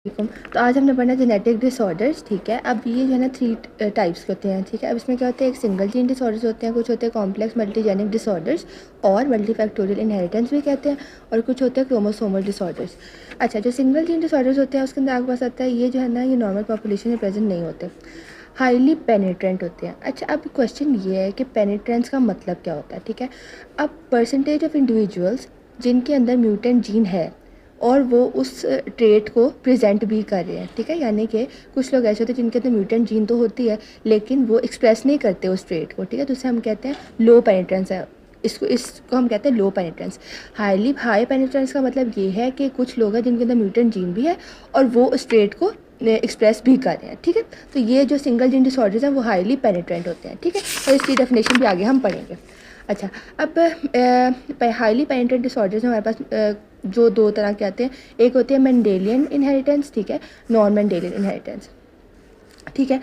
तो आज हमने पढ़ना जेनेटिक डिसऑर्डर्स। ठीक है, अब ये जो है ना 3 टाइप्स के होते हैं। ठीक है, अब इसमें क्या होता है, एक सिंगल जीन डिसऑर्डर्स होते हैं, कुछ होते हैं कॉम्प्लेक्स मल्टीजेनिक डिसऑर्डर्स और मल्टीफैक्टोरियल इनहेरिटेंस भी कहते हैं, और कुछ होते हैं क्रोमोसोमल डिसऑर्डर्स। अच्छा, जो सिंगल जीन डिसऑर्डर्स होते हैं उसके अंदर आपके पास आता है ये जो है ना, ये नॉर्मल पॉपुलेशन में प्रेजेंट नहीं होते, हाईली पेनिट्रेंट होते हैं। अच्छा, अब क्वेश्चन ये है कि पेनिट्रेंस का मतलब क्या होता है। ठीक है, अब परसेंटेज ऑफ इंडिविजुअल्स जिनके अंदर म्यूटेंट जीन है और वो उस ट्रेट को प्रेजेंट भी कर रहे हैं। ठीक है, यानी कि कुछ लोग ऐसे होते हैं जिनके अंदर म्यूटेंट जीन तो होती है लेकिन वो एक्सप्रेस नहीं करते उस ट्रेट को। ठीक है, तो उसे हम कहते हैं लो पेनिट्रेंस है। इसको हम कहते हैं लो पेनिट्रेंस। हाई पेनिट्रेंस का मतलब ये है कि कुछ लोग हैं जिनके अंदर म्यूटेंट जीन भी है और वो उस ट्रेट को एक्सप्रेस भी कर रहे हैं। ठीक है, तो ये जो सिंगल जीन डिसऑर्डर्स हैं वो हाईली पेनिट्रेंट होते हैं। ठीक है, और इसकी डेफिनेशन भी आगे हम पढ़ेंगे। अच्छा, अब हाईली पेनिट्रेंट डिसऑर्डर्स में हमारे पास जो 2 तरह के आते हैं, एक होती है मेंडेलियन इनहेरिटेंस, ठीक है, नॉन मेंडेलियन इनहेरिटेंस। ठीक है,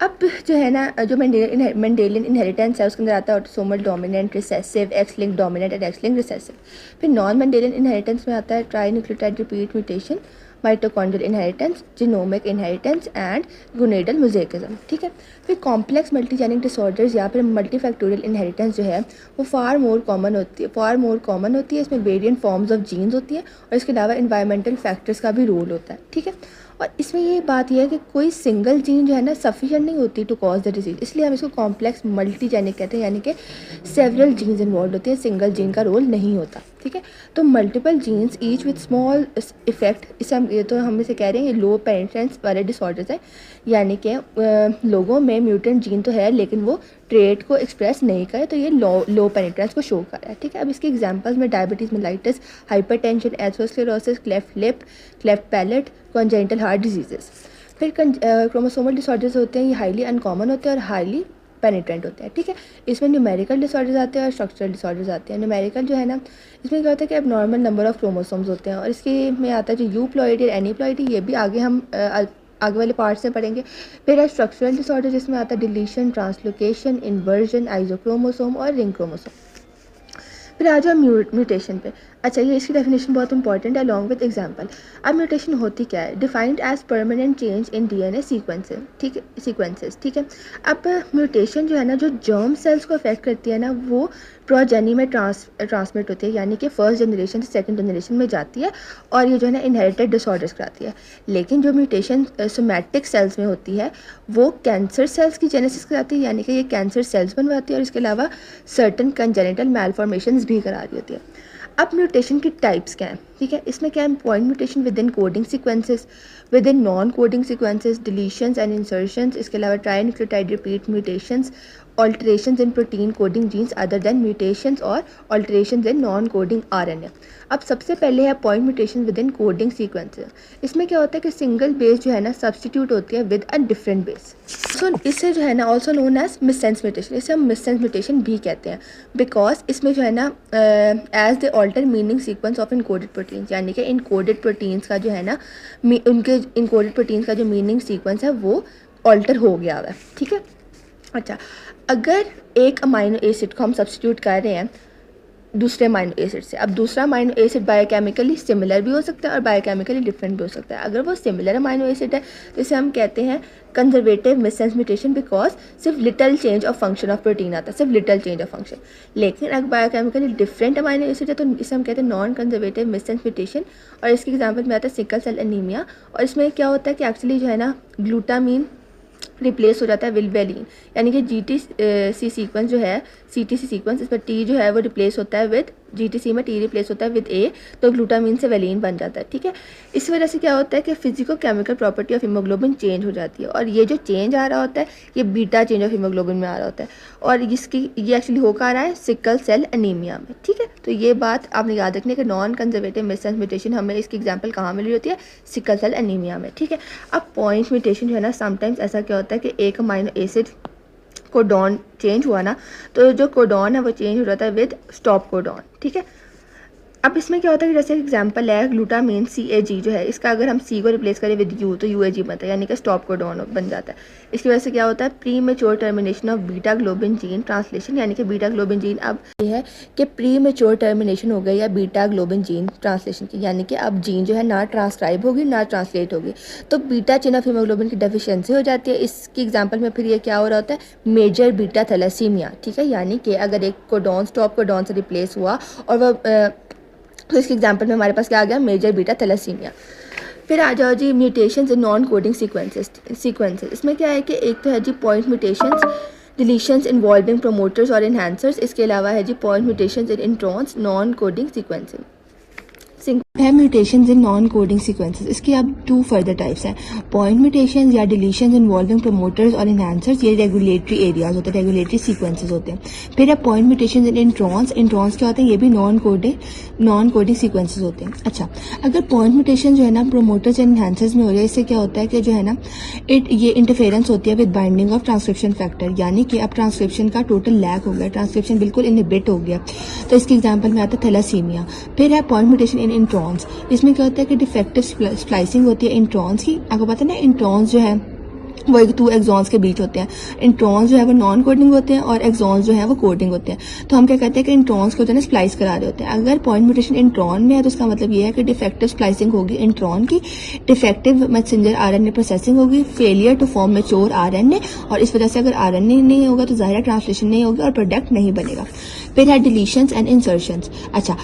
अब जो है ना, जो मेंडेलियन इनहेरिटेंस है उसके अंदर आता है autosomal dominant recessive, X link dominant and X link recessive. फिर नॉन मेंडेलियन इनहेरिटेंस में आता है tri nucleotide repeat mutation, mitochondrial inheritance, genomic inheritance and gonadal mosaicism. ठीक है, फिर कॉम्प्लेक्स मल्टीजेनिक डिसऑर्डर्स या फिर मल्टीफैक्टोरियल इनहेरिटेंस जो है वो फार मोर कॉमन होती है। इसमें वेरिएंट फॉर्म्स ऑफ जीन्स होती है और इसके अलावा इन्वायरमेंटल फैक्टर्स का भी रोल होता है। ठीक है, और इसमें ये बात यह है कि कोई सिंगल जीन जो है ना सफिशिएंट नहीं होती टू कॉज द डिजीज, इसलिए हम इसको कॉम्प्लेक्स मल्टीजेनिक कहते हैं, यानी कि सेवरल जीन्स इन्वॉल्व होती हैं, सिंगल जीन का रोल नहीं होता। ठीक है, तो multiple genes each with small effect, इसे हम इसे कह रहे हैं ये लो पेनिट्रेंस वाले डिसऑर्डर्स हैं, यानी कि लोगों में म्यूटेंट जीन तो है लेकिन वो ट्रेट को एक्सप्रेस नहीं करे, तो ये लो पेनिट्रेंस को शो कर रहा है। ठीक है, अब इसके एग्जांपल्स में diabetes mellitus, hypertension, atherosclerosis, cleft lip, cleft palate, congenital heart diseases. फिर क्रोमोसोमल डिसऑर्डर्स होते हैं, ये हाईली अनकॉमन होते हैं और हाईली पेनिट्रेंट होते हैं। ठीक है, इसमें न्यूमेरिकल डिसऑर्डर्स आते हैं और स्ट्रक्चरल डिसऑर्डर्स आते हैं। न्यूमेरिकल जो है ना, इसमें क्या होता है कि अब नॉर्मल नंबर ऑफ क्रोमोसोम्स होते हैं, और इसके में आता है जो यूप्लॉइडी और एनीप्लॉइडी, ये भी आगे हम आगे वाले पार्ट्स में पढ़ेंगे। फिर है स्ट्रक्चरल डिसऑर्डर जिसमें आता है डिलीशन, ट्रांसलोकेशन, इन्वर्जन, आइसोक्रोमोसोम और रिंग क्रोमोसोम। फिर आ जाओ म्यूटेशन पे। अच्छा, ये इसकी डेफिनेशन बहुत इंपॉर्टेंट है अलॉन्ग विद एग्जांपल। अब म्यूटेशन होती क्या है, defined as permanent change in DNA sequences. ठीक है, अब म्यूटेशन जो है ना, जो जर्म सेल्स को अफेक्ट करती है ना, वो प्रोजेनी में ट्रांसमिट होती है, यानी कि फर्स्ट जनरेशन से सेकंड जनरेशन में जाती है और ये जो है ना इनहेरिटेड डिसऑर्डर्स कराती है। लेकिन जो म्यूटेशन सोमैटिक सेल्स में होती है वो कैंसर सेल्स की जेनेसिस कराती है, यानी कि ये कैंसर सेल्स बनवाती है और इसके अलावा सर्टन कंजेनिटल मैलफॉर्मेशंस भी करा रही होती है। अब म्यूटेशन की टाइप्स क्या हैं। ठीक है, इसमें क्या है, point mutation with in coding sequences, with in non coding sequences, deletions and insertions, इसके अलावा tri nucleotide repeat mutations, alterations in protein coding genes other than mutations और alterations in non coding RNA। अब सबसे पहले है point mutation with in coding sequences. इसमें क्या होता है कि सिंगल बेस जो है ना सब्सटीट्यूट होती है विद अ डिफरेंट बेस। सो इसे जो है ना ऑल्सो नोन एज मिससेंस म्यूटेशन, इसे हम मिससेंस म्यूटेशन भी कहते हैं, बिकॉज इसमें जो है ना as the alter meaning sequence of encoded proteins, यानी कि इनकोडेड प्रोटीन्स का जो है ना, उनके इनकोडेड प्रोटीन्स का जो मीनिंग सीक्वेंस है वो ऑल्टर हो गया हुआ है। ठीक है, अच्छा, अगर एक अमाइनो एसिड को हम सब्स्टिट्यूट कर रहे हैं दूसरे अमाइनो एसिड से, अब दूसरा अमाइनो एसिड बायोकेमिकली सिमिलर भी हो सकता है और बायोकेमिकली डिफरेंट भी हो सकता है। अगर वो सिमिलर अमाइनो एसिड है तो इसे हम कहते हैं कंजर्वेटिव मिससेंस म्यूटेशन, बिकॉज सिर्फ little change of function of protein आता है, सिर्फ लिटल चेंज ऑफ फंक्शन। लेकिन अगर बायोकेमिकली डिफरेंट अमाइनो एसिड है तो इसे हम कहते हैं नॉन कंजर्वेटिव मिससेंस म्यूटेशन, और इसके एग्जाम्पल में आता है सिकल सेल एनीमिया। और इसमें क्या होता है कि एक्चुअली जो है ना ग्लूटामीन रिप्लेस हो जाता है विल वेलिन, यानी कि GTC सीक्वेंस जो है, CTC सीक्वेंस, इस पर T जो है वो रिप्लेस होता है विद GTC में T रिप्लेस होता है विद A, तो ग्लूटामीन से वेलिन बन जाता है। ठीक है, इस वजह से क्या होता है कि physico chemical property of haemoglobin change हो जाती है, और ये जो चेंज आ रहा होता है ये बीटा चेंज ऑफ हीमोग्लोबिन में आ रहा होता है, और ये एक्चुअली होकर आ रहा है सिकल सेल एनीमिया में। ठीक है, तो ये बात आपने याद रखनी है कि नॉन कंजर्वेटिव मिससेंस म्यूटेशन हमें इसकी एग्जाम्पल कहाँ मिल रही होती है, सिकल सेल एनीमिया में। ठीक है, अब पॉइंट म्यूटेशन जो है ना, समटाइम्स ऐसा क्या होता है कि एक अमाइनो एसिड कोडॉन चेंज हुआ ना, तो जो कोडॉन है वो चेंज हो जाता है विद स्टॉप कोडॉन। ठीक है, अब इसमें क्या होता है कि जैसे एग्जांपल है ग्लूटामीन CAG जो है, इसका अगर हम C को रिप्लेस करें विद U तो UAG बनता है, यानी कि स्टॉप कोडॉन बन जाता है। इसकी वजह से क्या होता है, pre mature termination of beta globin gene translation, यानी कि बीटा ग्लोबिन जीन अब ये है कि प्री मेच्योर टर्मिनेशन हो गई या बीटा ग्लोबिन जीन ट्रांसलेशन की, यानी कि अब जीन जो है ना ट्रांसक्राइब होगी ना ट्रांसलेट होगी, तो बीटा चेन ऑफ हीमोग्लोबिन की डेफिशिएंसी हो जाती है। इसकी एग्जाम्पल में फिर ये क्या हो रहा होता है, मेजर बीटा थैलेसीमिया, ठीक है, यानी कि अगर एक कोडॉन स्टॉप कोडॉन से रिप्लेस हुआ और वह तो इसके एग्जांपल में हमारे पास क्या आ गया, मेजर बीटा थैलेसीमिया। फिर आ जाओ जी mutations in non coding sequences. इसमें क्या है कि एक तो है जी point mutations, deletions involving promoters और इन्हांसर्स, इसके अलावा है जी point mutations in introns non coding sequences है mutations in non coding sequences. इसकी अब 2 फर्दर टाइप्स हैं, पॉइंट म्यूटेशंस या डिलीशंस इन्वॉल्विंग प्रोमोटर्स और इन्हांसर्स, ये रेगुलेटरी एरियाज होते हैं, रेगुलेटरी सीक्वेंसेस होते हैं। फिर है पॉइंट म्यूटेशंस इन इंट्रॉन्स क्या होते हैं, ये भी नॉन कोडिंग सीक्वेंसेस होते हैं। अच्छा, अगर पॉइंट म्यूटेशन जो है ना प्रोमोटर्स एंड इन्हांसर्स में हो रहा है, इससे क्या होता है कि जो है ना ये इंटरफेरेंस होती है with binding of transcription factor, यानी कि अब ट्रांसक्रिप्शन का टोटल लैक हो गया, ट्रांसक्रिप्शन बिल्कुल इनहिबिट हो गया, तो इसके एग्जाम्पल में आता है थैलेसीमिया। फिर है पॉइंट म्यूटेशन इन इंट्रॉन्स, इसमें क्या होता है कि डिफेक्टिव स्प्लाइसिंग होती है इंट्रॉन्स की। आपको पता है ना इंट्रॉन्स जो है वो 2 एक्सॉन्स के बीच होते हैं, इंट्रॉन्स जो है वो नॉन कोडिंग होते हैं और एक्सॉन्स जो है वो कोडिंग होते हैं। तो हम क्या कहते हैं कि इंट्रॉन्स को जो है स्प्लाइस करा रहे होते हैं। अगर पॉइंट म्यूटेशन इंट्रॉन में है तो उसका मतलब ये है कि डिफेक्टिव स्प्लाइसिंग होगी इंट्रॉन की, डिफेक्टिव मैसेंजर RNA प्रोसेसिंग होगी, failure to form mature RNA, और इस वजह से अगर RNA नहीं होगा तो ज़ाहिर ट्रांसलेशन नहीं होगी और प्रोडक्ट नहीं बनेगा। फिर है डिलीशंस एंड इंसर्शंस। अच्छा,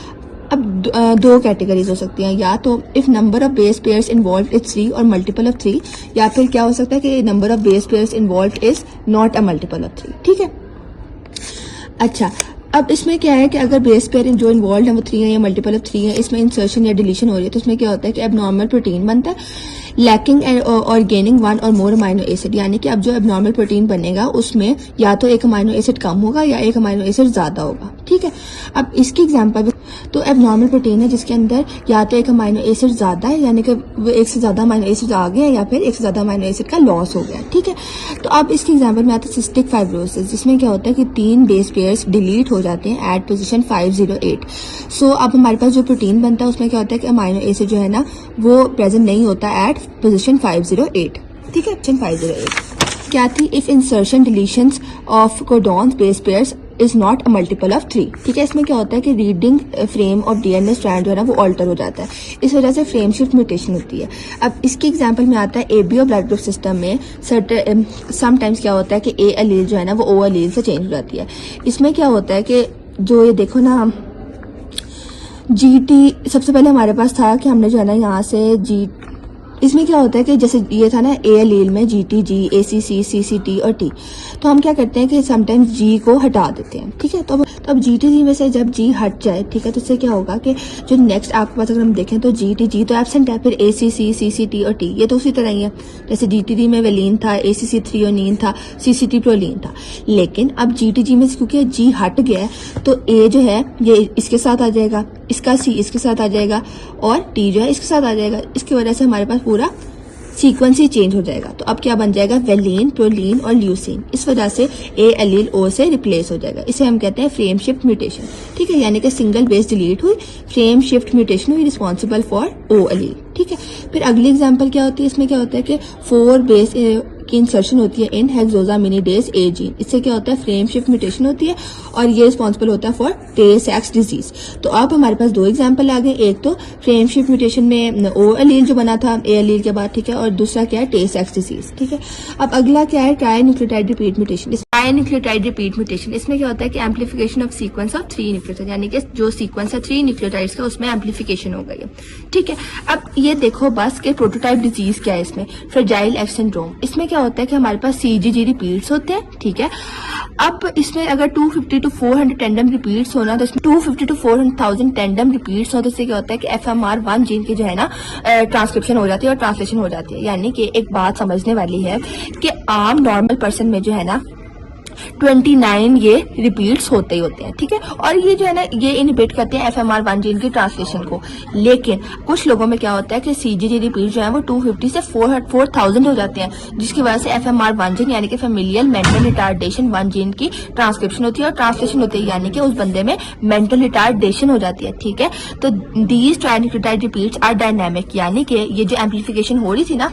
अब 2 कैटेगरीज हो सकती हैं, या तो if number of base pairs involve is 3 और मल्टीपल ऑफ 3, या फिर क्या हो सकता है कि number of base pairs involve is not a multiple of 3, ठीक है। अच्छा, अब इसमें क्या है कि अगर बेस पेयर जो इन्वॉल्व है वो 3 है या मल्टीपल ऑफ 3 है, इसमें इंसर्शन या डिलीशन हो रही है, तो इसमें क्या होता है कि एबनॉर्मल प्रोटीन बनता है, लैकिंग और गेनिंग 1 और मोर अमाइनो एसिड, यानी कि अब जो एबनॉर्मल प्रोटीन बनेगा उसमें या तो एक अमाइनो एसिड कम होगा या एक अमाइनो एसिड ज्यादा होगा, ठीक है। अब इसकी एग्जांपल तो एबनॉर्मल प्रोटीन है जिसके अंदर या तो एक अमाइनो एसिड ज्यादा है, यानी कि वो एक से ज्यादा अमाइनो एसिड आ गया, या फिर एक से ज्यादा अमाइनो एसिड का लॉस हो गया, ठीक है। तो अब इसके एग्जांपल में आता है सिस्टिक फाइब्रोसिस, जिसमें क्या होता है कि 3 बेस पेयर्स डिलीट हो जाते हैं एट पोजीशन 508। सो अब हमारे पास जो प्रोटीन बनता है उसमें क्या होता है कि अमाइनो एसिड जो है ना वो प्रेजेंट नहीं होता एट पोजीशन 508, ठीक है। ऑप्शन 508 क्या थी, if insertion deletions of codons base pairs is not a multiple of 3, ठीक है। इसमें क्या होता है कि reading frame of DNA strand जो है ना वो ऑल्टर हो जाता है, इस वजह से फ्रेम शिफ्ट म्यूटेशन होती है। अब इसके एग्जांपल में आता है ABO ब्लड ग्रुप सिस्टम में समटाइम्स क्या होता है कि A एलील जो है ना वो O एलील से चेंज हो जाती है। इसमें क्या होता है कि जो ये देखो ना GT सबसे पहले हमारे पास था कि हमने जो है ना यहाँ से इसमें क्या होता है कि जैसे ये था ना A एलील में GT, G, ACC, CCT और T, तो हम क्या करते हैं कि समटाइम्स G को हटा देते हैं, ठीक है। तो अब GT में से जब G हट जाए, ठीक है, तो इससे क्या होगा कि जो नेक्स्ट आपके पास अगर हम देखें तो G तो एब्सेंट है, फिर ACC, CCT और T ये तो उसी तरह ही है, जैसे GT में वेलिन था, ACC थ्रियोनीन था, CCT प्रोलीन था। लेकिन अब GT में से क्योंकि G हट गया है तो A जो है ये इसके साथ आ जाएगा, इसका C इसके साथ आ जाएगा और T जो है इसके साथ आ जाएगा। इसकी वजह से हमारे पास पूरा सीक्वेंस ही चेंज हो जाएगा। तो अब क्या बन जाएगा, वेलिन, प्रोलीन और ल्यूसीन, इस वजह से A एलील O से रिप्लेस हो जाएगा। इसे हम कहते हैं फ्रेम शिफ्ट म्यूटेशन, ठीक है, यानी कि सिंगल बेस डिलीट हुई, फ्रेम शिफ्ट म्यूटेशन हुई रिस्पॉन्सिबल फॉर O एलील, ठीक है। फिर अगली एग्जांपल क्या होती है, इसमें क्या होता है कि 4 बेस की इंसर्शन होती है इन हेक्सोसामिनिडेज A जीन, इससे क्या होता है फ्रेम शिफ्ट म्यूटेशन होती है और ये रिस्पॉन्सिबल होता है फॉर टे-सेक्स डिजीज। तो अब हमारे पास 2 एग्जांपल आ गए, एक तो फ्रेम शिफ्ट म्यूटेशन में O एलील जो बना था A एलील के बाद, ठीक है, और दूसरा क्या है टे-सेक्स डिजीज, ठीक है। अब अगला क्या है, ट्राइन्यूक्लियोटाइड रिपीट म्यूटेशन। ट्राइन्यूक्लियोटाइड रिपीट म्यूटेशन इसमें क्या होता है कि amplification of sequence of 3 nucleotide, यानी कि जो सीक्वेंस है 3 न्यूक्लियोटाइड्स का उसमें एम्पलीफिकेशन हो गई है, ठीक है। अब ये देखो बस के प्रोटोटाइप डिजीज क्या है, इसमें फ्रेजाइल एक्स सिंड्रोम। इसमें क्या होता है कि हमारे पास CGG रिपीट्स होते हैं, ठीक है। अब इसमें अगर 250 to 400 टेंडम रिपीट्स होना, तो इसमें 250 to 400,000 टेंडम रिपीट्स हो, तो इससे क्या होता है कि FMR1 जीन की जो है ना ट्रांसक्रिप्शन हो जाती है और ट्रांसलेशन हो जाती है। यानी कि एक बात समझने वाली है कि आम नॉर्मल पर्सन में जो है ना 29 ये रिपीट्स होते ही होते हैं, ठीक है। और ये जो है ना ये इनहिबिट करते हैं FMR1 जीन की ट्रांसलेशन को। लेकिन कुछ लोगों में क्या होता है कि CGG रिपीट जो है वो 250 से 4000 हो जाते हैं, जिसकी वजह से FMR1 जीन यानी कि फैमिलियल मेंटल रिटार्डेशन 1 जीन की ट्रांसक्रिप्शन होती है और ट्रांसलेशन होती है, यानी कि उस बंदे में मेंटल रिटार्डेशन हो जाती है, ठीक है। तो दीज ट्राइन्यूक्लियोटाइड रिपीट्स आर डायनामिक, यानी कि ये जो एम्पलीफिकेशन हो रही थी ना,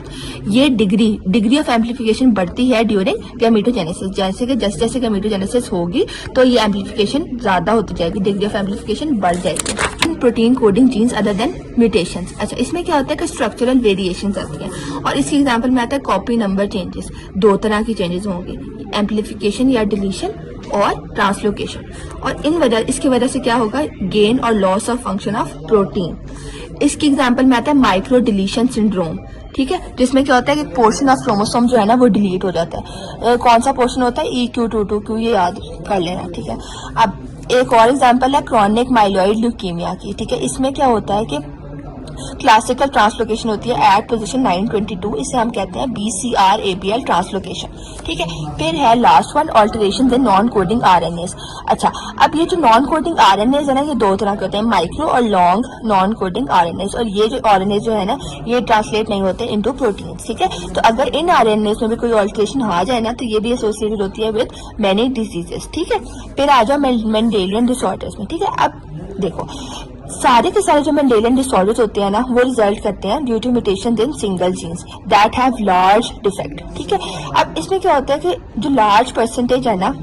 ये डिग्री ऑफ एम्पलीफिकेशन बढ़ती है ड्यूरिंग गैमेटोजेनेसिस। जैसे कि जैसे गैमेटोजेनेसिस होगी तो ये एम्पलीफिकेशन ज्यादा होती जाएगी, डिग्री ऑफ एम्पलीफिकेशन बढ़ जाएगी। Protein coding genes other than mutations. अच्छा, इसमें क्या होता है कि स्ट्रक्चरल वेरिएशंस आती हैं और इसके एग्जांपल में आता है कॉपी नंबर चेंजेस। दो तरह की चेंजेस होंगे, एम्पलीफिकेशन या डिलीशन और ट्रांसलोकेशन। और इसकी वजह से क्या होगा, गेन और loss of function of protein. इसकी एग्जांपल में आता है माइक्रो डिलीशन सिंड्रोम, ठीक है, जिसमें क्या होता है कि पोर्शन ऑफ क्रोमोसोम जो है ना वो डिलीट हो जाता है। कौन सा पोर्शन होता है, EQ22Q, ये याद कर लेना, ठीक है। अब एक और एग्जांपल है क्रॉनिक माइलॉइड ल्यूकीमिया की, ठीक है। इसमें क्या होता है कि क्लासिकल ट्रांसलोकेशन होती है एट पोजीशन 922, इसे हम कहते हैं BCR-ABL ट्रांसलोकेशन, ठीक है। फिर है last one alteration in non coding RNAs। अच्छा, अब ये जो नॉन कोडिंग RNAs है ना, ये दो तरह के होते हैं, माइक्रो और लॉन्ग नॉन कोडिंग RNAs। और ये जो RNAs जो है ना ये ट्रांसलेट नहीं होते इनटू प्रोटीन, ठीक है। तो अगर इन RNAs में भी कोई ऑल्टरेशन आ जाए ना तो ये भी एसोसिएटेड होती है विद मेनी डिजीजेस, ठीक है। फिर आ जाओ मेंडेलियन डिसऑर्डर्स में, ठीक है। अब देखो सारे के सारे जो मेंडेलियन डिसऑर्डर्स होते हैं ना वो रिजल्ट करते हैं due to mutation in single genes that have large defect, ठीक है। अब इसमें क्या होता है कि जो लार्ज परसेंटेज है ना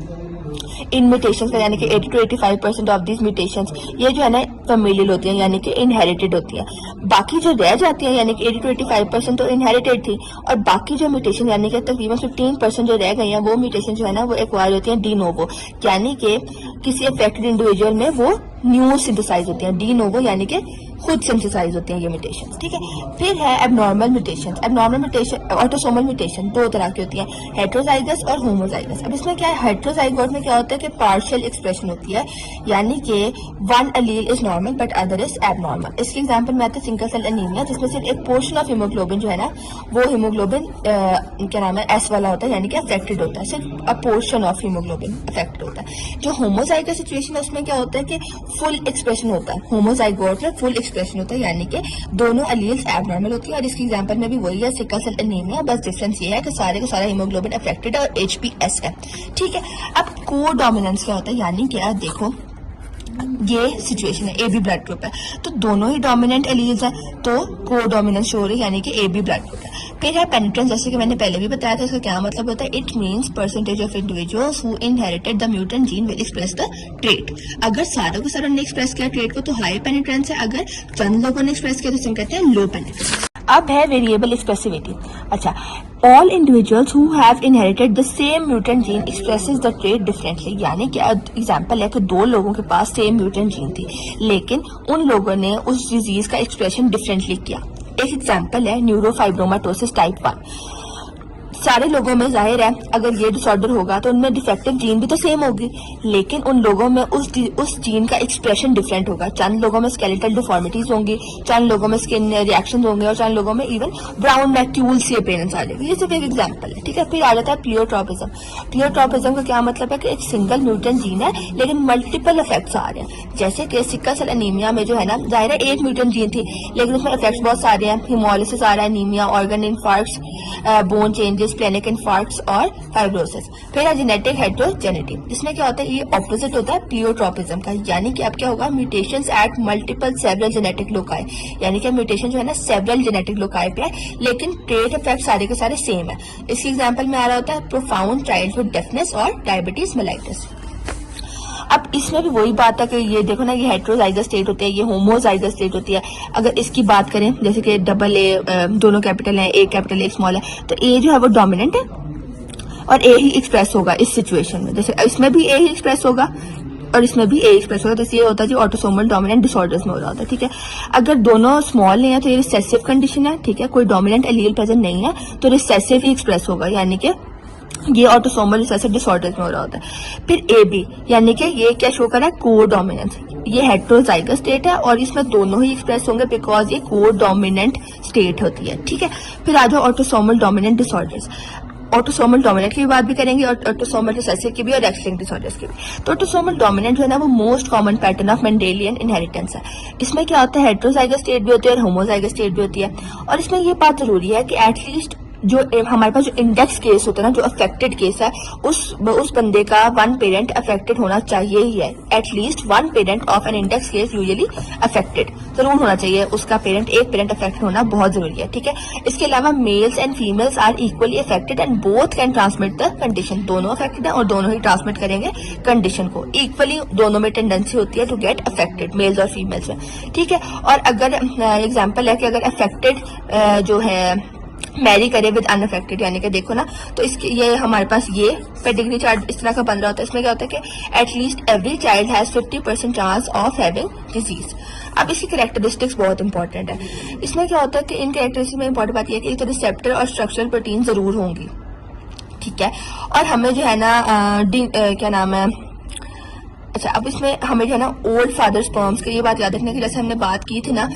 इन म्यूटेशंस का, यानी कि 80 to 85% ऑफ दीज म्यूटेशंस ये जो है ना फैमिलियल होती हैं, यानी कि इनहेरिटेड होती हैं। बाकी जो रह जाती हैं यानी कि 80 to 85% तो इनहेरिटेड थी, और बाकी जो म्यूटेशन यानी कि तकरीबन 15% जो रह गई हैं वो म्यूटेशन जो है ना वो एक्वायर होती हैं डी नोवो, यानी कि किसी अफेक्टेड इंडिविजुअल में वो न्यू सिंथेसाइज होती हैं, डी नोवो यानी कि खुद सिंथेसाइज होती हैं ये म्यूटेशन, ठीक है। फिर है abnormal mutation. Abnormal mutation, autosomal mutation दो तरह की होती हैं, हेट्रोजाइगस और होमोजाइगस। अब इसमें क्या है, हेट्रोजाइगोट में क्या होता है कि पार्शियल एक्सप्रेशन होती है, यानी कि one Aleel is normal but other is abnormal. इसके एग्जांपल में आता है सिंगल सेल एनीमिया, जिसमें सिर्फ एक पोर्शन ऑफ हीमोग्लोबिन जो है ना वो हीमोग्लोबिन क्या नाम है S वाला होता है, यानी कि अफेक्टेड होता है, सिर्फ अ पोर्शन ऑफ हीमोग्लोबिन अफेक्टेड होता है। जो होमोजाइगस सिचुएशन है उसमें क्या होता है कि फुल एक्सप्रेशन होता है, होमोजाइगोट में फुल एक्सप्रेशन होता है, यानी कि दोनों अलील्स एबनॉर्मल होती है। और इसके एग्जांपल में भी वही है सिकल सेल एनीमिया, बस डिफरेंस ये है कि सारे का सारा हीमोग्लोबिन अफेक्टेड है और HbS है, ठीक है। अब को डोमिनेंस क्या होता है, यानी कि देखो ये सिचुएशन है AB ब्लड ग्रुप है तो दोनों ही डोमिनेंट एलील्स हैं तो को डोमिनेंस शो हो रही है, यानी कि AB ब्लड ग्रुप है। फिर है पेनिट्रेंस, जैसे कि मैंने पहले भी बताया था, इसका क्या मतलब होता है, it means percentage of individuals who inherited the mutant gene will express the trait. अगर सारों को सारों ने एक्सप्रेस किया ट्रेट को तो हाई पेनिट्रेंस है, अगर चंद लोगों ने एक्सप्रेस किया तो हम कहते हैं लो पेनिट्रेंस। अब है वेरिएबल एक्सप्रेसिविटी। अच्छा, all individuals who have inherited the same mutant gene expresses the trait differently, यानी कि एग्जाम्पल है कि दो लोगों के पास सेम म्यूटेंट जीन थी लेकिन उन लोगों ने उस डिजीज का एक्सप्रेशन डिफरेंटली किया। एक एग्जाम्पल है न्यूरोफाइब्रोमाटोसिस टाइप 1। सारे लोगों में जाहिर है अगर ये डिसऑर्डर होगा तो उनमें डिफेक्टिव जीन भी तो सेम होगी, लेकिन उन लोगों में उस जीन का एक्सप्रेशन डिफरेंट होगा। चंद लोगों में स्केलेटल डिफॉर्मिटीज होंगी, चंद लोगों में स्किन रिएक्शन होंगे और चंद लोगों में इवन ब्राउन मैक्यूल सी अपीयरेंस आ जाएगी। ये सिर्फ एक एग्जांपल है, ठीक है। फिर आ जाता है प्लियोट्रॉपिज्म। प्लियोट्रॉपिज्म का क्या मतलब है कि एक सिंगल म्यूटेंट जीन है लेकिन मल्टीपल इफेक्ट्स आ रहे हैं, जैसे कि सिकल सेल एनीमिया में जो है ना जाहिर है एक म्यूटेंट जीन थी लेकिन उसमें इफेक्ट्स बहुत सारे हैं, हिमोलिसिस आ रहा है, एनीमिया, ऑर्गन इनफार्क्ट्स, बोन चेंजेस, प्लेनिक इनफार्क्ट्स और फाइब्रोसिस। फिर है जेनेटिक हेटेरोजेनिटी, जिसमें क्या होता है ये ऑपोजिट होता है प्लियोट्रॉपिज्म का, यानी कि अब क्या होगा mutations at multiple several genetic loci, यानी कि म्यूटेशन जो है ना सेवरल जेनेटिक लोकाई पे है लेकिन ट्रेट इफेक्ट सारे के सारे सेम है। इसके एग्जांपल में आ रहा होता है प्रोफाउंड चाइल्डहुड डेफनेस और डायबिटीज मेलाइटिस। अब इसमें भी वही बात है कि ये देखो ना ये हेट्रोजाइगस स्टेट होती है, ये होमोजाइगस स्टेट होती है। अगर इसकी बात करें जैसे कि डबल ए दोनों कैपिटल है, एक कैपिटल एक स्मॉल है, तो ए जो है वो डोमिनेंट है और ए ही एक्सप्रेस होगा इस सिचुएशन में। जैसे इसमें भी ए ही एक्सप्रेस होगा और इसमें भी ए एक्सप्रेस होगा, तो ये होता है जो ऑटोसोमल डोमिनेंट डिसऑर्डर्स में हो रहा होता है, ठीक है। अगर दोनों स्मॉल नहीं है तो ये रिसेसिव कंडीशन है, ठीक है, कोई डोमिनेंट एलील प्रेजेंट नहीं है तो रिसेसिव ही एक्सप्रेस होगा, यानी कि ये ऑटोसोमल रिसेसिव डिसऑर्डर्स में हो रहा होता है। फिर AB यानी कि ये क्या शो कर रहा है, को डोमिनेंस, ये हेट्रोजाइगस स्टेट है और इसमें दोनों ही एक्सप्रेस होंगे बिकॉज ये को डोमिनेंट स्टेट होती है, ठीक है। फिर आ जाओ autosomal dominant disorders. Autosomal dominant की बात भी करेंगे और ऑटोसोमल रिसेसिव की भी और एक्स लिंक्ड डिसऑर्डर्स की भी। तो ऑटोसोमल डोमिनेंट जो है ना वो most common pattern of Mendelian inheritance है। इसमें क्या होता है, हेट्रोजाइगस स्टेट भी होती है और होमोजाइगस स्टेट भी होती है। और इसमें ये बात जरूरी है कि एटलीस्ट जो हमारे पास जो इंडेक्स केस होता है ना, जो अफेक्टेड केस है, उस बंदे का वन पेरेंट अफेक्टेड होना चाहिए ही है। At least one parent of an index case usually affected जरूर होना चाहिए, उसका पेरेंट एक पेरेंट अफेक्टेड होना बहुत जरूरी है, ठीक है। इसके अलावा males and females are equally affected and both can transmit the condition. दोनों अफेक्टेड है और दोनों ही ट्रांसमिट करेंगे कंडीशन को इक्वली। दोनों में टेंडेंसी होती है टू गेट अफेक्टेड, मेल्स और फीमेल्स में, ठीक है। और अगर एग्जाम्पल है कि अगर अफेक्टेड जो है मैरी करे विद अनअफेक्टेड, यानी कि देखो ना, तो इसके ये हमारे पास ये पेडिग्री चार्ट इस तरह का बन रहा होता है। इसमें क्या होता है कि at least every child has 50% chance of having disease. अब इसकी कैरेक्टरिस्टिक्स बहुत इंपॉर्टेंट है। इसमें क्या होता है कि इन कैरेक्टरिस्टिक्स में इंपॉर्टेंट बात यह है कि रिसेप्टर और स्ट्रक्चरल प्रोटीन जरूर होंगी, ठीक है। और हमें जो है ना क्या नाम है, अच्छा, अब इसमें हमें जो है ना ओल्ड फादर स्पर्म्स की ये बात याद रखने की, जैसे हमने बात की थी ना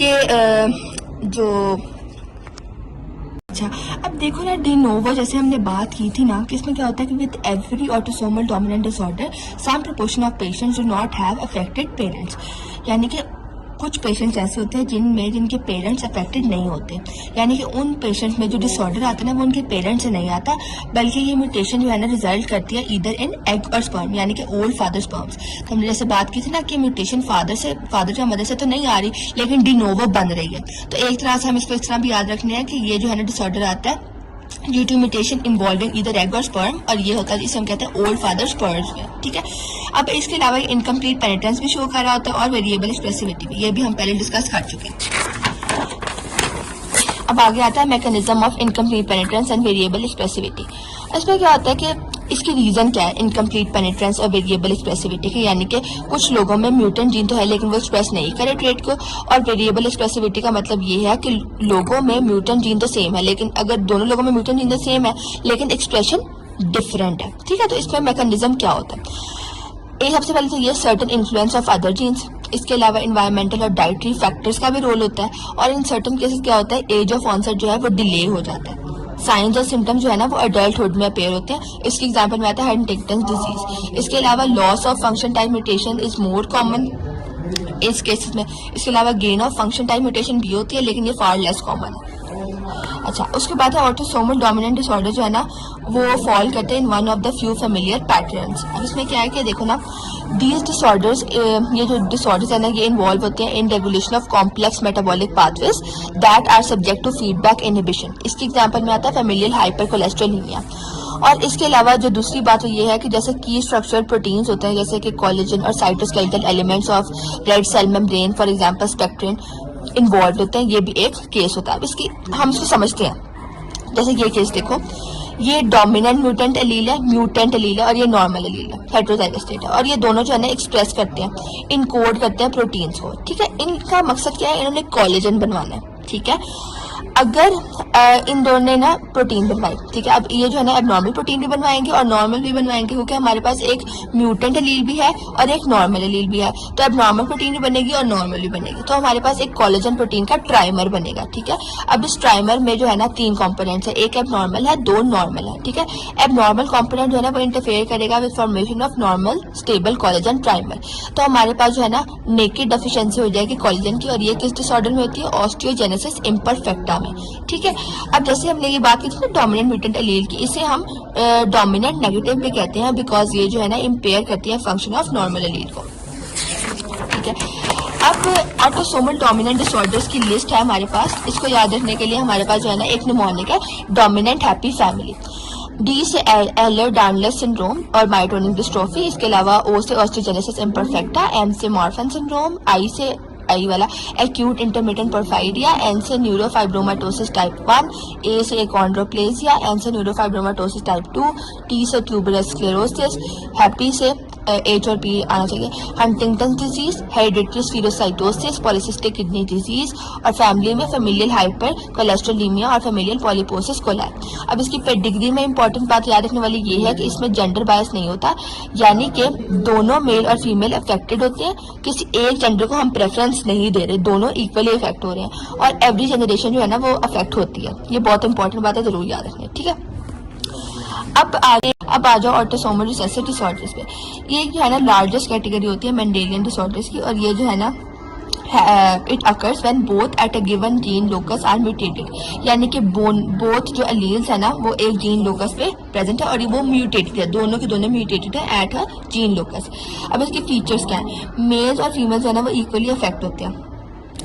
कि जो अच्छा, अब देखो ना डी नोवो जैसे हमने बात की थी ना कि इसमें क्या होता है कि with every autosomal dominant disorder some proportion of patients do not have affected parents, यानी कि कुछ पेशेंट्स ऐसे होते हैं जिनके पेरेंट्स अफेक्टेड नहीं होते, यानी कि उन पेशेंट्स में जो डिसऑर्डर आता है ना वो उनके पेरेंट्स से नहीं आता, बल्कि ये म्यूटेशन जो है ना रिजल्ट करती है इधर इन एग और स्पर्म, यानी कि ओल्ड फादर स्पर्म्स। तो हमने जैसे बात की थी ना कि म्यूटेशन फादर या मदर से तो नहीं आ रही, लेकिन डी नोवो बन रही है। तो एक तरह से हम इसको इस तरह भी याद रखने हैं कि ये जो है ना डिसऑर्डर आता है ड्यू टू म्यूटेशन इन्वॉल्विंग इधर एग और स्पर्म, और ये होता है जिसे हम कहते हैं ओल्ड फादर स्पर्म्स में, ठीक है। अब इसके अलावा इनकम्प्लीट पेनिट्रेंस भी शो कर रहा होता है और वेरिएबल एक्सप्रेसिविटी भी, ये भी हम पहले डिस्कस कर चुके हैं। अब आगे आता है mechanism of incomplete penetrance and variable expressivity. इसमें क्या होता है कि इसकी रीजन क्या है इनकम्प्लीट पेनिट्रेंस और वेरिएबल एक्सप्रेसिविटी की, यानी कि कुछ लोगों में म्यूटेंट जीन तो है लेकिन वो एक्सप्रेस नहीं करे ट्रेट को, और वेरिएबल एक्सप्रेसिविटी का मतलब ये है कि लोगों में म्यूटेंट जीन तो सेम है, लेकिन अगर दोनों लोगों में म्यूटेंट जीन तो सेम है लेकिन एक्सप्रेशन डिफरेंट है, ठीक है। तो इसमें मैकेनिज्म क्या होता है, सबसे पहले तो ये certain influence of other genes, इसके अलावा इन्वायरमेंटल और डाइटरी फैक्टर्स का भी रोल होता है, और इन सर्टेन केसेस क्या होता है एज ऑफ ऑनसेट जो है वो डिले हो जाता है। साइंस और सिम्टम्स जो है ना वो अडल्टहुड में अपेयर होते हैं। इसके एग्जांपल में आता है हंटिंगटन डिजीज। इसके अलावा loss of function type mutation is more common इस केसेस में। इसके अलावा gain of function type mutation भी होती है लेकिन ये फार लेस कॉमन है। अच्छा, उसके बाद है ऑटोसोमल डोमिनेंट डिसऑर्डर जो है ना वो फॉल करते हैं in one of the few familiar patterns. अब इसमें क्या है कि देखो ना दीज डिसऑर्डर्स, ये जो डिसऑर्डर्स है ना ये इन्वॉल्व होते हैं in regulation of complex metabolic pathways that are subject to feedback inhibition. इसके एग्जांपल में आता है फेमिलियल हाइपरकोलेस्ट्रोलेमिया। और इसके अलावा जो दूसरी बात तो ये है कि जैसे की स्ट्रक्चरल प्रोटीन्स होते हैं जैसे कि कोलेजन और cytoskeletal elements of red cell membrane for example spectrin involve होते हैं, ये भी एक केस होता है। अब इसकी हम इसको समझते हैं, जैसे ये केस देखो, ये डोमिनेंट म्यूटेंट एलील है और ये नॉर्मल एलील है, हेटेरोजाइगस स्टेट है, और ये दोनों जो है ना एक्सप्रेस करते हैं, इनकोड करते हैं प्रोटीन्स को, ठीक है। इनका मकसद क्या है, इन्होंने कोलेजन बनवाना है, ठीक है। अगर इन दोनों ने ना प्रोटीन बनवाई, ठीक है, अब ये जो है ना एबनॉर्मल प्रोटीन भी बनवाएंगे और नॉर्मल भी बनवाएंगे, क्योंकि हमारे पास एक म्यूटेंट एलील भी है और एक नॉर्मल एलील भी है, तो एबनॉर्मल प्रोटीन भी बनेगी और नॉर्मल भी बनेगी, तो हमारे पास एक कोलेजन प्रोटीन का ट्राइमर बनेगा, ठीक है। अब इस ट्राइमर में जो है ना 3 कंपोनेंट्स है, एक एबनॉर्मल है, 2 नॉर्मल है, ठीक है। एबनॉर्मल कंपोनेंट जो है ना वो इंटरफेयर करेगा with formation of normal stable collagen trimer, तो हमारे पास जो है ना नेकेड डेफिशिएंसी हो जाएगी कोलेजन की, और ये किस डिसऑर्डर में होती है, ऑस्टियोजेनेसिस इम्परफेक्टा में, ठीक है। अब जैसे हमने ये बात की थी ना डोमिनेंट म्यूटेंट एलील की, इसे हम डोमिनेंट नेगेटिव भी कहते हैं बिकॉज ये जो है ना इम्पेयर करती है फंक्शन ऑफ नॉर्मल एलील को, ठीक है। अब ऑटोसोमल डोमिनेंट डिसऑर्डर्स की लिस्ट है हमारे पास, इसको याद रखने के लिए हमारे पास जो है ना एक निमोनिक है डोमिनेंट हैप्पी फैमिली, डी से एलर डार्नलेस सिंड्रोम और मायोटोनिक डिस्ट्रोफी, इसके अलावा ओ से ऑस्टियोजेनेसिस इम्परफेक्टा, एम से मॉर्फन सिंड्रोम, आई वाला एक्यूट इंटरमिटेंट पोर्फाइरिया, एन से न्यूरोफाइब्रोमाटोसिस टाइप 1, ए से एकॉन्ड्रोप्लेजिया, एन से न्यूरोफाइब्रोमाटोसिस टाइप 2, टी से ट्यूबुलर स्क्लेरोसिस, हैप्पी से एच और पी आना चाहिए, Huntington disease, hereditary spherocytosis, polycystic kidney disease, और फैमिली में फेमिलियल हाइपर कोलेस्ट्रोलीमिया और फेमिलियल पॉलीपोसिस कोलाई। अब इसकी पेडिग्री में इंपॉर्टेंट बात याद रखने वाली ये है कि इसमें जेंडर बायस नहीं होता, यानी कि दोनों मेल और फीमेल अफेक्टेड होते हैं, किसी एक जेंडर को हम प्रेफरेंस नहीं दे रहे, दोनों इक्वली अफेक्ट हो रहे हैं, और एवरी जनरेशन जो है ना वो अफेक्ट होती है। ये बहुत इंपॉर्टेंट बात है, जरूर याद रखनी है, ठीक है। अब आ जाओ ऑटोसोमल रिसेसिव डिसऑर्डर्स पे। ये जो है ना लार्जेस्ट कैटेगरी होती है मेंडेलियन डिसऑर्डर्स की, और ये जो है ना it occurs when both at a given gene locus are mutated, यानी कि बोथ जो एलील्स है ना वो एक जीन लोकस पे प्रेजेंट है और वो म्यूटेटेड है, दोनों के दोनों म्यूटेटेड है एट अ जीन लोकस। अब इसके फीचर्स क्या है, मेल्स और फीमेल्स जो है ना वो इक्वली अफेक्ट होते हैं,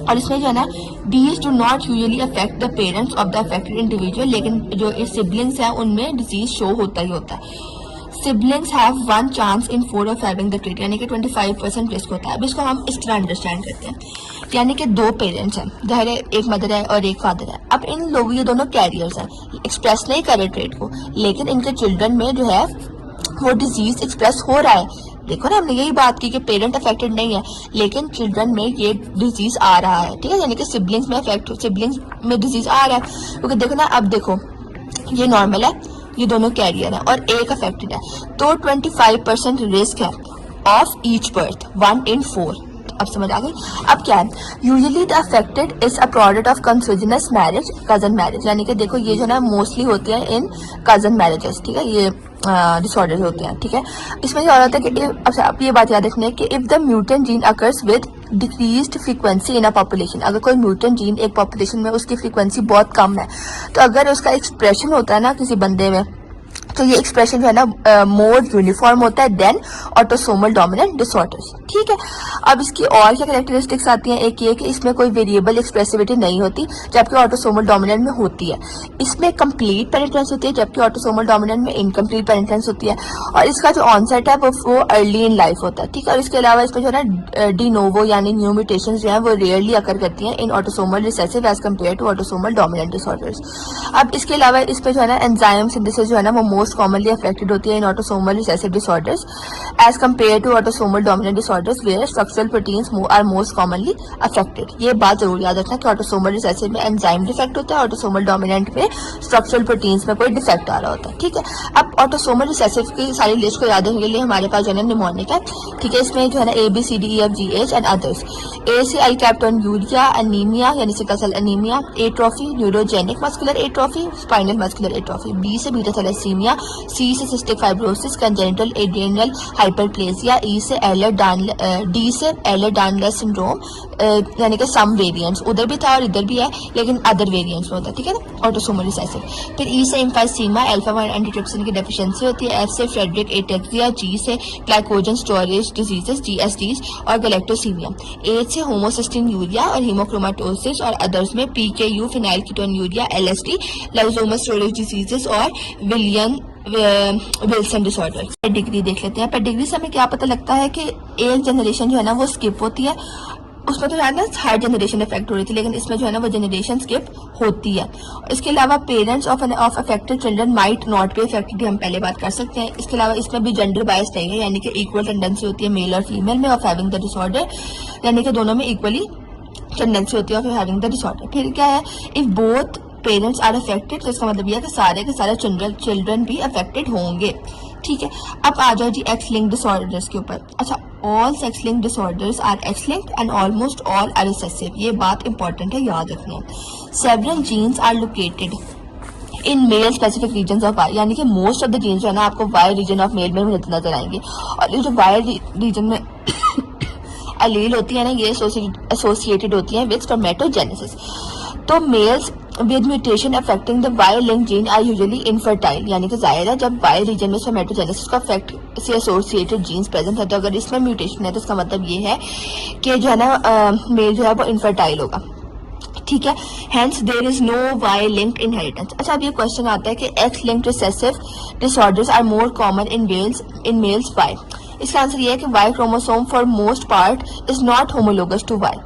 और इसमें जो है ना these do not usually affect the parents of the affected individual, लेकिन जो सिबलिंग्स हैं उनमें डिजीज शो होता ही होता है। Siblings have 1 chance in 4 of having the treat, यानी कि 25% रिस्क होता है। अब इसको हम इस तरह अंडरस्टैंड करते हैं, यानी कि 2 पेरेंट्स हैं, जाहिर है एक मदर है और एक फादर है। अब इन लोग ये दोनों कैरियर्स हैं, एक्सप्रेस नहीं कर रहे ट्रेट को, लेकिन इनके चिल्ड्रन में जो है वो डिजीज एक्सप्रेस हो रहा है। देखो ना, हमने यही बात की कि पेरेंट अफेक्टेड नहीं है लेकिन चिल्ड्रन में ये डिजीज आ रहा है, ठीक है, यानी कि सिबलिंग्स में डिजीज आ रहा है। क्योंकि देखो ना, अब देखो ये नॉर्मल है, ये दोनों कैरियर है और एक अफेक्टेड है, तो 25% रिस्क है ऑफ ईच बर्थ, 1 in 4। अब समझ आ गई। अब क्या है, usually the affected is a product of consanguineous marriage, cousin marriage, यानी कि देखो ये जो ना मोस्टली होती है इन कजन मैरिजेस, ठीक है, ये डिसऑर्डर होते हैं, ठीक है। इसमें क्या होता है कि अब ये बात याद रखनी है कि if the mutant gene occurs with decreased frequency in a population, अगर कोई म्यूटेंट जीन एक पॉपुलेशन में उसकी फ्रीक्वेंसी बहुत कम है, तो अगर उसका एक्सप्रेशन होता है ना किसी बंदे में, तो ये एक्सप्रेशन जो है ना मोर यूनिफॉर्म होता है देन ऑटोसोमल डोमिनेंट डिसऑर्डर्स, ठीक है। अब इसकी और क्या कैरेक्टरिस्टिक्स आती हैं, एक ये कि इसमें कोई वेरिएबल एक्सप्रेसिविटी नहीं होती जबकि ऑटोसोमल डोमिनेंट में होती है। इसमें कंप्लीट पेनिट्रेंस होती है जबकि ऑटोसोमल डोमिनेंट में इनकम्प्लीट पेनिट्रेंस होती है, और इसका जो ऑनसेट है वो अर्ली इन लाइफ होता है, ठीक है। और इसके अलावा इसमें जो है ना डी नोवो यानी न्यू म्यूटेशन जो है वो रेयरली अकर करती हैं in autosomal recessive as compare to autosomal dominant disorders. अब इसके अलावा इसमें जो है ना एंजाइम सिंथेसिस जो है ना वो मोस्ट कॉमनली अफेक्टेड होती है in autosomal recessive disorders as compare to autosomal dominant disorders where structural proteins are most commonly affected. ये बात जरूर याद रखना कि ऑटोसोमल रिसेसिव में एंजाइम डिफेक्ट होता है, ऑटोसोमल डोमिनेंट में स्ट्रक्चरल प्रोटीन्स में कोई डिफेक्ट आ रहा होता है, ठीक है। अब ऑटोसोमल रिसेसिव की सारी लिस्ट को याद रखने के लिए हमारे पास जो है निमोनिक है, ठीक है। इसमें जो है ना ABCDEFGH एंड अदर्स, A से आई कैप्टन यूरिया, एनीमिया यानी sickle cell anaemia, atrophy neurogenic muscular atrophy, spinal muscular atrophy, B से बीटा थैलेसीमिया, C से cystic fibrosis, congenital adrenal hyperplasia, E से D से एलर-डानलेस सिंड्रोम, यानी कि सम वेरिएंट्स, उधर भी था और इधर भी है लेकिन अदर वेरिएंट्स में होता है, ठीक है ना, ऑटोसोमल रिसेसिव। फिर E से एम्फाइसीमा, अल्फा 1 एंटीट्रिप्सिन की डेफिशिएंसी होती है, F से फ्रेडरिक एटेक्सिया, G से ग्लाइकोजन स्टोरेज डिजीजेस GSDs और गैलेक्टोसीमिया, H से होमोसिस्टिन यूरिया और हीमोक्रोमाटोसिस और अदर्स में PKU phenyl ketone urea LSD, lysosomal storage diseases और विल्सन डिसऑर्डर। पेडिग्री देख लेते हैं। पेडिग्री से हमें क्या पता लगता है कि एक जनरेशन जो है ना वो स्किप होती है, उसमें तो है ना हर जनरेशन इफेक्ट हो रही थी लेकिन इसमें जो है ना वो जनरेशन स्किप होती है। इसके अलावा parents of affected children might not be affected, हम पहले बात कर सकते हैं। इसके अलावा इसमें भी जेंडर बायस नहीं है, यानी कि इक्वल टेंडेंसी होती है मेल और फीमेल में ऑफ हैविंग द डिसऑर्डर, यानी कि दोनों में इक्वली टेंडेंसी होती है ऑफ हैविंग द डिसऑर्डर। फिर क्या है, if both parents are affected, तो इसका मतलब यह है कि सारे के सारे चिल्ड्रन भी अफेक्टेड होंगे, ठीक है। अब आ जाओ जी एक्स लिंक डिसऑर्डर्स के ऊपर। अच्छा, all sex link disorders are X linked and almost all are recessive, ये बात इंपॉर्टेंट है, याद रखना। Several genes are located in male specific region of Y, यानी कि मोस्ट ऑफ द जीन्स जो है ना आपको वाई रीजन ऑफ मेल में नजर आएंगे, और ये जो वाई रीजन में अलील होती है ना ये एसोसिएटेड होती है विद स्पर्मेटोजेनेसिस। तो males with mutation affecting the Y link gene are usually infertile, यानी कि जाहिर है जब वाई रीजन में स्पर्मेटोजेनेसिस का अफेक्ट से एसोसिएटेड जीन्स प्रेजेंट है, तो अगर इसमें म्यूटेशन है तो इसका मतलब ये है कि जो है ना मेल जो है वो इनफर्टाइल होगा, ठीक है। Hence there is no Y linked inheritance. अच्छा, अब ये क्वेश्चन आता है कि X linked recessive disorders are more common in males why. इसका आंसर ये है कि Y chromosome for most part is not homologous to Y,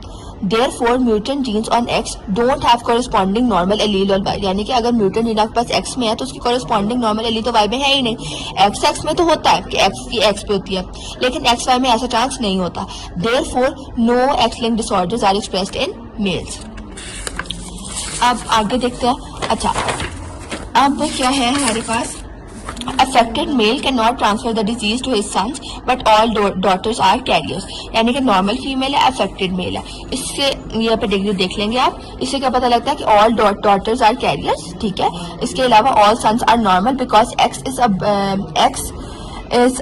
Therefore, mutant genes on X don't have corresponding normal allele on Y, यानी कि अगर mutant gene आपके पास X में है तो उसकी corresponding normal allele तो Y में है ही नहीं। X में तो होता है कि X की X पे होती है, लेकिन XY में ऐसा चांस नहीं होता। Therefore, no X-linked disorders are expressed in males। अब आगे देखते हैं। अच्छा, अब क्या है हमारे पास, affected male cannot transfer the disease to his sons but all daughters are carriers, यानी कि नॉर्मल फीमेल है, अफेक्टेड मेल है। इससे ये पेडिग्री देख लेंगे आप, इससे क्या पता लगता है कि ऑल डॉटर्स आर कैरियर्स, ठीक है। इसके अलावा all sons are normal because X is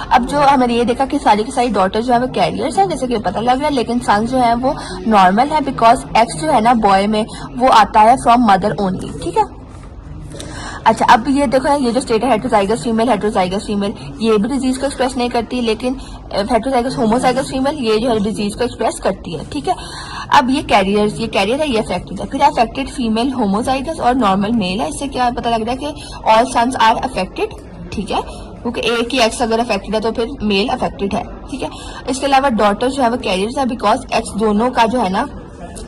अब जो हमने ये देखा कि सारी की सारी डॉटर्स जो है वो कैरियर्स हैं, जैसे कि पता लग रहा है, लेकिन सन्स जो है वो नॉर्मल है बिकॉज एक्स जो है ना बॉय में वो आता है फ्रॉम मदर ओनली, ठीक है। अच्छा, अब ये देखो ना, ये जो स्टेट है हेटेरोजाइगस फीमेल ये भी डिजीज को एक्सप्रेस नहीं करती, लेकिन हेटेरोजाइगस होमोजाइगस फीमेल ये जो है डिजीज को एक्सप्रेस करती है, ठीक है। अब ये कैरियर है, ये अफेक्टेड है। फिर अफेक्टेड फीमेल होमोजाइगस और नॉर्मल मेल है, इससे क्या पता लग रहा है कि ऑल सन्स आर अफेक्टेड, ठीक है, क्योंकि एक ही एक्स अगर अफेक्टेड है तो फिर मेल अफेक्टेड है, ठीक है। इसके अलावा डॉटर जो है वो कैरियर्स है बिकॉज एक्स दोनों का जो है ना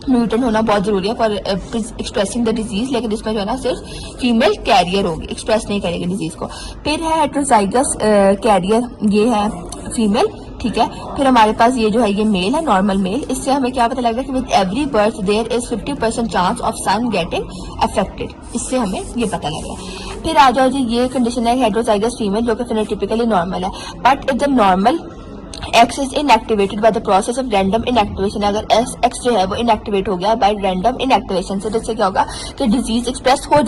म्यूटेंट होना बहुत जरूरी है फॉर एक्सप्रेसिंग द डिजीज, लेकिन इसमें जो है ना सिर्फ फीमेल कैरियर होगी, एक्सप्रेस नहीं करेगी डिजीज को। फिर है हेटेरोजाइगस कैरियर, ये है फीमेल, ठीक है। फिर हमारे पास ये जो है ये मेल है, नॉर्मल मेल। इससे हमें क्या पता लग रहा है कि with every birth there is 50% chance of son getting affected, इससे हमें ये पता लग रहा है। फिर आ जाओ जी, ये कंडीशन है हेटेरोजाइगस फीमेल जो कि फिनोटाइपिकली नॉर्मल है, but if the normal X is inactivated by the process of random inactivation, अगर एक्स जो है वो इनएक्टिवेट हो गया बाय रैंडम इनएक्टिवेशन से, तो इससे क्या होगा कि डिजीज एक्सप्रेस हो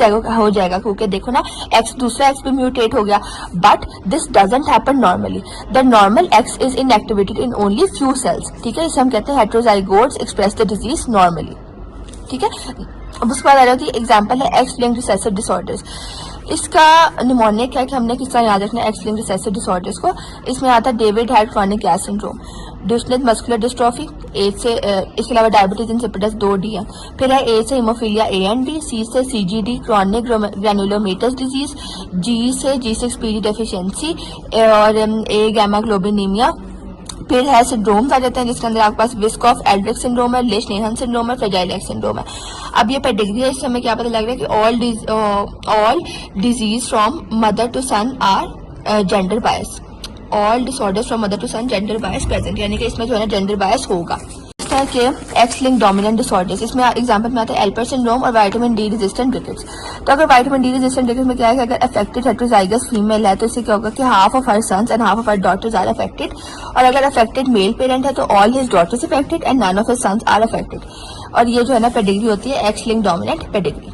जाएगा क्योंकि देखो ना एक्स दूसरा एक्स पे म्यूटेट हो गया, but this doesn't happen normally. The normal X is inactivated in only few cells, ठीक है। इसे हम कहते हैं heterozygotes express the disease normally, ठीक है। अब उसके बाद आ रहा है एग्जाम्पल है एक्स लिंक्ड रिसेसिव डिसऑर्डर्स। इसका निमोनिक है कि हमने किस तरह याद रखना है एक्स लिंक्ड रिसेसिव डिसऑर्डर्स को। इसमें आता है David had chronic gas syndrome, Duchenne muscular dystrophy, एज से इसके अलावा डायबिटीज इंसिपिडस 2D है। फिर है ए से हीमोफीलिया A and B, सी से CGD क्रॉनिक ग्रैनुलोमेटस डिजीज, जी से G6PD डेफिशिएंसी और ए गैमा ग्लोबिनीमिया। फिर है सिंड्रोम्स आ जाते हैं जिसके अंदर आपके पास विस्कॉफ एल्ड्रिक सिंड्रोम है, लेश-नेहन सिंड्रोम है, फ्रेजाइल एक्स सिंड्रोम है। अब ये पेडिग्री है, इससे हमें क्या पता लग रहा है कि all disease from mother to son are gender bias, all disorders from mother to son gender bias present, यानी कि इसमें जो है ना जेंडर बायस होगा। के एक्स लिंक डोमिनेंट डिसऑर्डर्स, इसमें एग्जांपल में आता है एल्पर सिंड्रोम और विटामिन डी रेजिस्टेंट रिकेट्स। तो अगर विटामिन डी रेजिस्टेंट रिकेट्स में क्या है कि अगर अफेक्टेड हेटेरोजाइगस फीमेल है तो इससे क्या होगा कि half of her sons and half of her daughters are affected, और अगर अफेक्टेड मेल पेरेंट है तो all his daughters affected and none of his sons are affected. और ये जो है ना पेडिग्री होती है एक्स लिंक डोमिनेंट पेडिग्री।